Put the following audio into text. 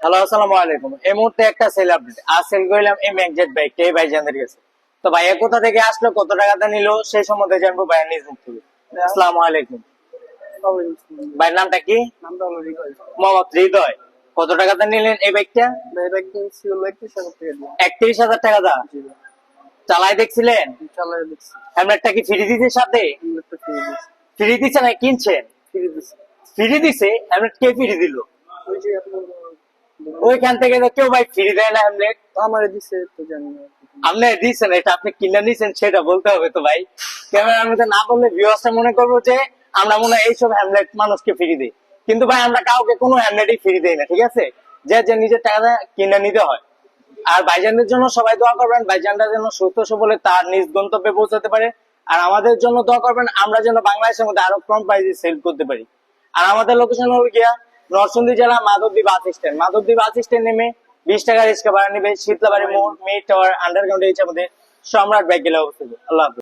Hello, আসসালামু আলাইকুম। এই মুহূর্তে একটা সেল আপডেট আর সেল করলাম এই ম্যাকজেট বাইকটা এই ভাইজানদের কাছে। তো ভাইয়া কোথা থেকে আসলো, কত টাকাটা নিল সেই সম্বন্ধে জানবো ভাইয়া নিজ মুখ থেকে। আসসালামু আলাইকুম। ভাইয়ের নামটা কি? নামটা হলো হৃদয়। মোহাম্মদ হৃদয়। কত টাকাটা নিলেন এই বাইকটা? ভাই একদিন ছিল 31,000 টাকা দিয়ে। 31,000 টাকা দা। জি ভাই, চালাই দেখছিলেন? চালায় দেখছি। হেলমেটটা কি ফ্রি দিছে সাথে? একটা ফ্রি দিছে। ফ্রি দিছে না কিনছেন? ফ্রি দিছে। ফ্রি দিছে? হেলমেট কে ফ্রি দিল? ওই যে আপনার ওইখান থেকে তো কেউ বাইক ফ্রি দেয় না হেলমেট। আমারে দিছে তো জানি না। আপনি দিচ্ছেন, এটা আপনি কিনে নিছেন সেটা বলতে হবে তো ভাই। ক্যামেরার মধ্যে না বললে ভিউয়ার্সরা মনে করবো যে আমরা মনে হয় এইসব হ্যামলেট মানুষকে ফ্রি দিই, কিন্তু ভাই আমরা কাউকে কোনো হ্যামলেটই ফ্রি দেই না, ঠিক আছে? যে যে নিজের টাকা কিনে নিতে হয়। আর ভাইজানদের জন্য সবাই দোয়া করবেন, ভাইজানরা যেন সুস্থ সবলে তার নিজ গন্তব্যে পৌঁছাতে পারে। আর আমাদের জন্য দোয়া করবেন, আমরা যেন বাংলাদেশের মধ্যে আরো কম প্রাইসে সেল করতে পারি। আর আমাদের লোকেশন হলো গিয়া নরসিংদী জেলা Madhabdi bus stand. Madhabdi bus stand নেমে 20 টাকা রিক্সা ভাড়া নিবে। শীতলাবাড়ি মোড়, মিড টাওয়ার, আন্ডারগ্রাউন্ড, এই আমাদের সম্রাট বাইক গেলে অবস্থিত। আল্লাহ হাফেজ।